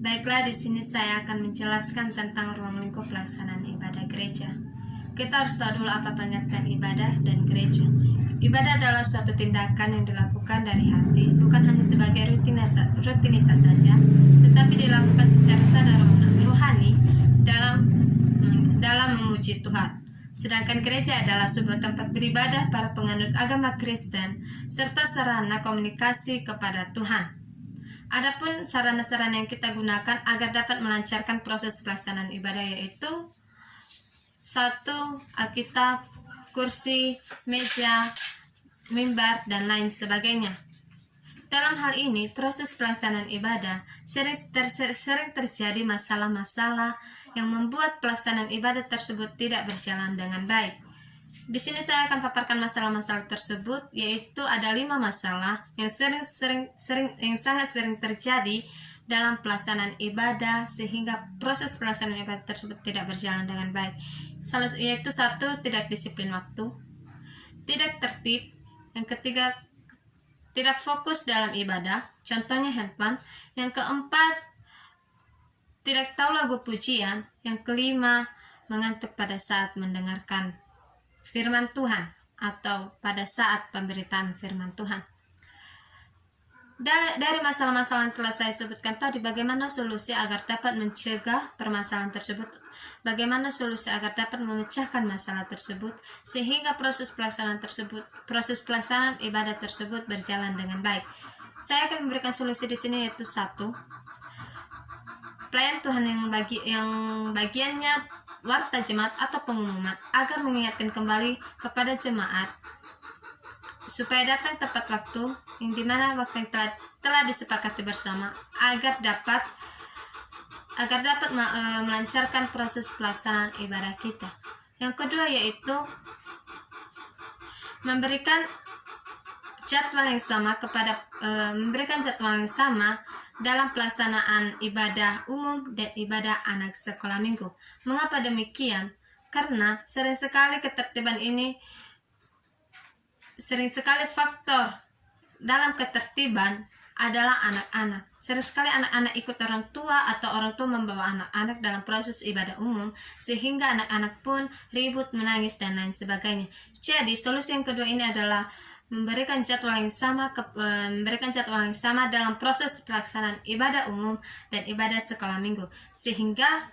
Baiklah, di sini saya akan menjelaskan tentang ruang lingkup pelaksanaan ibadah gereja. Kita harus tahu dulu apa pengertian ibadah dan gereja. Ibadah adalah suatu tindakan yang dilakukan dari hati, bukan hanya sebagai rutinitas saja, tetapi dilakukan secara sadar rohani dalam memuji Tuhan. Sedangkan gereja adalah sebuah tempat beribadah para penganut agama Kristen serta sarana komunikasi kepada Tuhan. Adapun sarana-sarana yang kita gunakan agar dapat melancarkan proses pelaksanaan ibadah yaitu 1. Alkitab, kursi, meja, mimbar, dan lain sebagainya. Dalam hal ini, proses pelaksanaan ibadah sering terjadi masalah-masalah yang membuat pelaksanaan ibadah tersebut tidak berjalan dengan baik. Di sini saya akan paparkan masalah-masalah tersebut, yaitu ada 5 masalah yang sangat sering terjadi dalam pelaksanaan ibadah sehingga proses pelaksanaan ibadah tersebut tidak berjalan dengan baik. Yaitu 1. Tidak disiplin waktu, tidak tertib. Yang ketiga, tidak fokus dalam ibadah, contohnya handphone. Yang keempat, tidak tahu lagu pujian. Yang kelima, mengantuk pada saat mendengarkan firman Tuhan atau pada saat pemberitaan firman Tuhan. Dari masalah-masalah yang telah saya sebutkan tadi, bagaimana solusi agar dapat mencegah permasalahan tersebut, bagaimana solusi agar dapat memecahkan masalah tersebut sehingga proses pelaksanaan ibadah tersebut berjalan dengan baik. Saya akan memberikan solusi di sini, yaitu 1. Pelayan Tuhan yang bagiannya warta jemaat atau pengumuman agar mengingatkan kembali kepada jemaat supaya datang tepat waktu, yang dimana waktu yang telah disepakati bersama agar dapat melancarkan proses pelaksanaan ibadah kita. Yang kedua yaitu memberikan jadwal yang sama dalam pelaksanaan ibadah umum dan ibadah anak sekolah minggu. Mengapa demikian? Karena sering sekali faktor dalam ketertiban adalah anak-anak. Sering sekali anak-anak ikut orang tua atau orang tua membawa anak-anak dalam proses ibadah umum sehingga anak-anak pun ribut, menangis, dan lain sebagainya. Jadi solusi yang kedua ini adalah memberikan jadwal yang sama dalam proses pelaksanaan ibadah umum dan ibadah sekolah minggu sehingga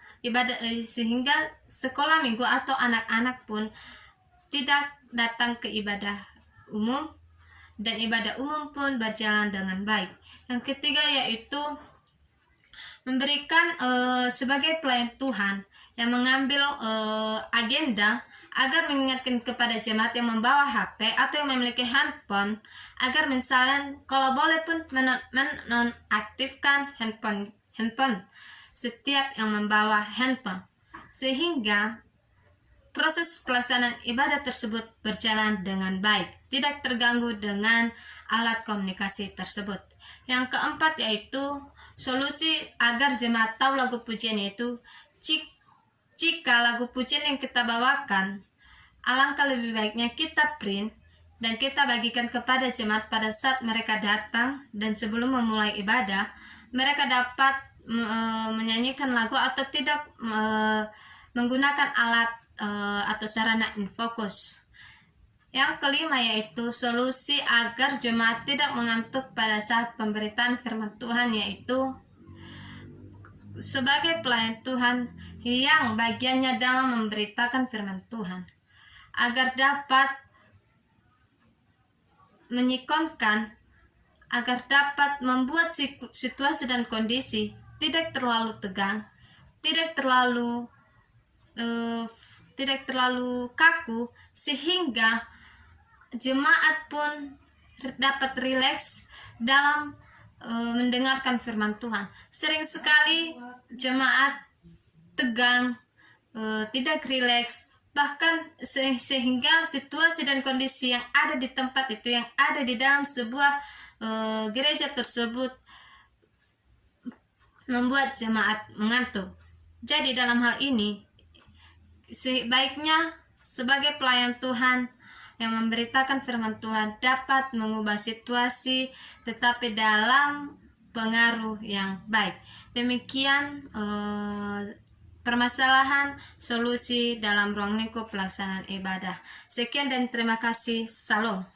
sekolah minggu atau anak-anak pun tidak datang ke ibadah umum dan ibadah umum pun berjalan dengan baik. Yang ketiga yaitu memberikan sebagai pelayan Tuhan yang mengambil agenda agar mengingatkan kepada jemaat yang membawa HP atau yang memiliki handphone agar misalnya kalau boleh pun menonaktifkan handphone setiap yang membawa handphone sehingga proses pelaksanaan ibadah tersebut berjalan dengan baik, tidak terganggu dengan alat komunikasi tersebut. Yang keempat yaitu solusi agar jemaat tahu lagu pujian, yaitu jika lagu pujian yang kita bawakan, alangkah lebih baiknya kita print dan kita bagikan kepada jemaat pada saat mereka datang dan sebelum memulai ibadah, mereka dapat menyanyikan lagu atau tidak menggunakan alat atau sarana infocus. Yang kelima yaitu solusi agar jemaat tidak mengantuk pada saat pemberitaan firman Tuhan, yaitu sebagai pelayan Tuhan yang bagiannya dalam memberitakan firman Tuhan agar dapat menyinkronkan, agar dapat membuat situasi dan kondisi tidak terlalu tegang, tidak terlalu kaku sehingga jemaat pun dapat rileks dalam mendengarkan firman Tuhan. Sering sekali jemaat tegang, tidak rileks, bahkan sehingga situasi dan kondisi yang ada di tempat itu, yang ada di dalam sebuah gereja tersebut membuat jemaat mengantuk. Jadi dalam hal ini sebaiknya sebagai pelayan Tuhan yang memberitakan firman Tuhan dapat mengubah situasi, tetapi dalam pengaruh yang baik. Demikian permasalahan solusi dalam ruang lingkup pelaksanaan ibadah. Sekian dan terima kasih. Salam.